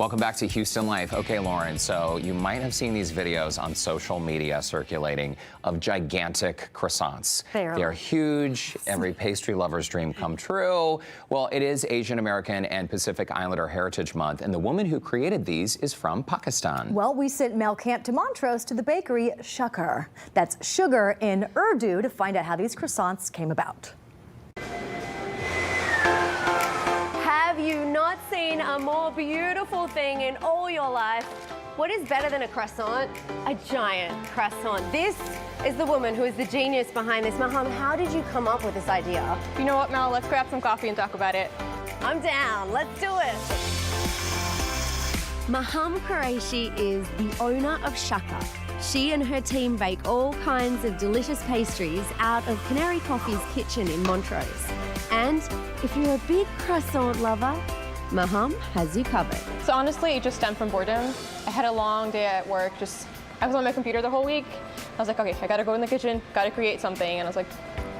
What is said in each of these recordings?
Welcome back to Houston Life. Okay, Lauren, so you might have seen these videos on social media circulating of gigantic croissants. They're huge. Every pastry lover's dream come true. Well, it is Asian American and Pacific Islander Heritage Month, and the woman who created these is from Pakistan. Well, we sent Mel Camp to Montrose to the bakery Shakar. That's sugar in Urdu, to find out how these croissants came about. Have you not seen a more beautiful thing in all your life? What is better than a croissant? A giant croissant. This is the woman who is the genius behind this. Maham, how did you come up with this idea? You know what, Mel? Let's grab some coffee and talk about it. I'm down. Let's do it. Maham Qureshi is the owner of Shakar. She and her team bake all kinds of delicious pastries out of Canary Coffee's kitchen in Montrose. And if you're a big croissant lover, Maham has you covered. So honestly, it just stemmed from boredom. I had a long day at work. I was on my computer the whole week. I was like, okay, I gotta go in the kitchen, gotta create something. And I was like,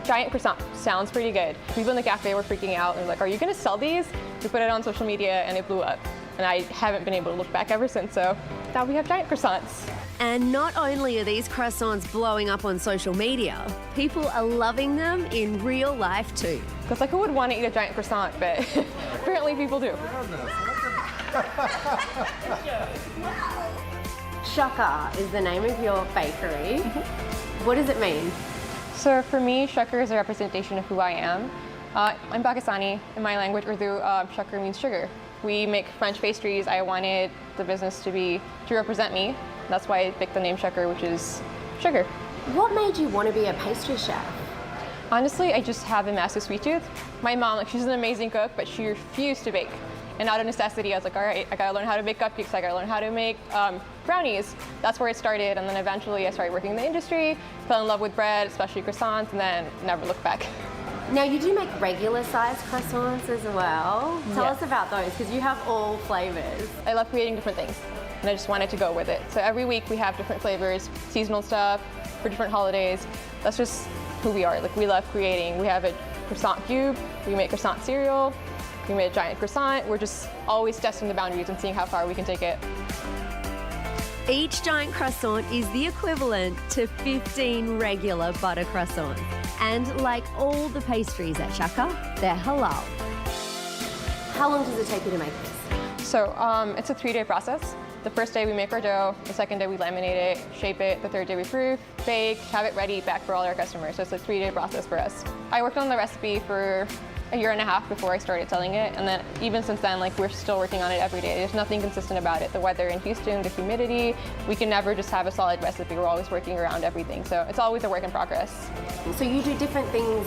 giant croissant, sounds pretty good. People in the cafe were freaking out. They're like, are you gonna sell these? We put it on social media and it blew up. And I haven't been able to look back ever since, so now we have giant croissants. And not only are these croissants blowing up on social media, people are loving them in real life too. Because like, who would want to eat a giant croissant? But apparently people do. Shakar is the name of your bakery. What does it mean? So for me, Shakar is a representation of who I am. I'm Pakistani. In my language, Urdu, Shakar means sugar. We make French pastries. I wanted the business to represent me. That's why I picked the name Shakar, which is sugar. What made you want to be a pastry chef? Honestly, I just have a massive sweet tooth. My mom, she's an amazing cook, but she refused to bake. And out of necessity, I was like, all right, I gotta learn how to make cupcakes, I gotta learn how to make brownies. That's where it started, and then eventually I started working in the industry, fell in love with bread, especially croissants, and then never looked back. Now, you do make regular sized croissants as well. Tell us about those, because you have all flavors. I love creating different things, and I just wanted to go with it. So every week we have different flavors, seasonal stuff, for different holidays. That's just who we are. Like, we love creating. We have a croissant cube, we make croissant cereal, we made a giant croissant. We're just always testing the boundaries and seeing how far we can take it. Each giant croissant is the equivalent to 15 regular butter croissants. And like all the pastries at Shakar, they're halal. How long does it take you to make this? So it's a 3-day process. The first day we make our dough, the second day we laminate it, shape it, the third day we proof, bake, have it ready, back for all our customers. So it's a 3-day process for us. I worked on the recipe for a year and a half before I started selling it, and then even since then, like, we're still working on it every day. There's nothing consistent about it. The weather in Houston, the humidity, we can never just have a solid recipe. We're always working around everything, so it's always a work in progress. So you do different things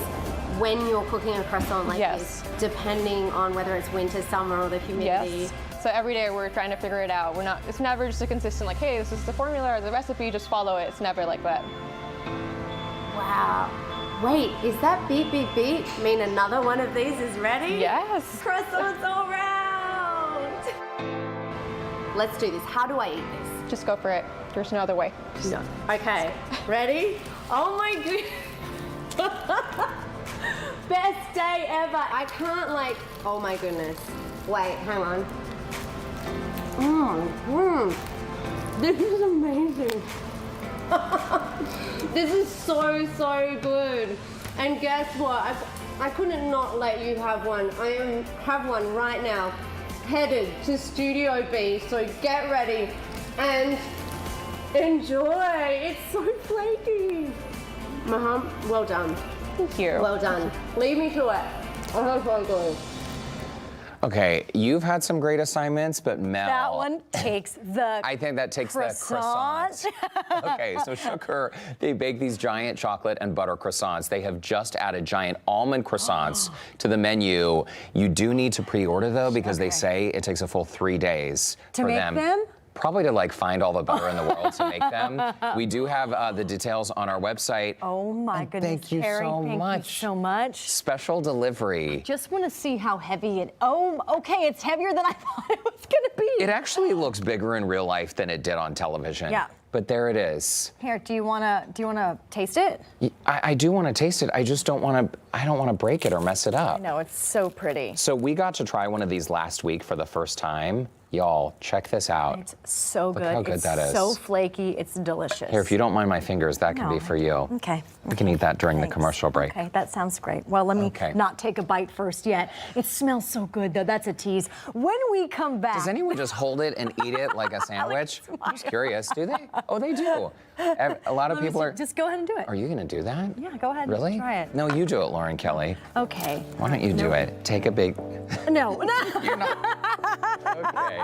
when you're cooking a croissant like Yes. this, depending on whether it's winter, summer, or the humidity? Yes. So every day we're trying to figure it out. It's never just a consistent, like, hey, this is the formula or the recipe, just follow it. It's never like that. Wow. Wait, is that beep, beep, beep mean another one of these is ready? Yes. Croissants all round. Let's do this. How do I eat this? Just go for it. There's no other way. No. Okay, ready? Oh my goodness. Best day ever. I can't oh my goodness. Wait, hang on. This is amazing. This is so, so good. And guess what? I couldn't not let you have one. I have one right now, headed to Studio B. So get ready and enjoy. It's so flaky. Maham, well done. Thank you. Well done. Leave me to it. Oh, so good. Okay, you've had some great assignments, but Mel... That one takes the I think that takes croissant. the croissant. Okay, so Shakar, they bake these giant chocolate and butter croissants. They have just added giant almond croissants to the menu. You do need to pre-order, though, because they say it takes a full 3 days to make them? Probably to find all the butter in the world to make them. We do have the details on our website. Oh my goodness, thank you Carrie, so thank much. you so much. Special delivery. Just want to see how heavy it. Oh, okay, it's heavier than I thought it was gonna be. It actually looks bigger in real life than it did on television. Yeah. But there it is. Here, do you wanna taste it? I do want to taste it. I just don't want to. I don't want to break it or mess it up. I know, it's so pretty. So we got to try one of these last week for the first time. Y'all, check this out. It's so good. Look how good it's that is. so flaky. It's delicious. Here, if you don't mind my fingers, that can be for you. Okay. We can eat that during Thanks. the commercial break. Okay, that sounds great. Well, let me not take a bite first yet. It smells so good, though. That's a tease. When we come back. Does anyone just hold it and eat it like a sandwich? I'm just curious. Do they? Oh, they do. A lot of people are. Just go ahead and do it. Are you going to do that? Yeah, go ahead. Really? Try it. No, you do it, Lauren Kelly. Okay. Why don't you do it? Take a big. No. You're not. Okay.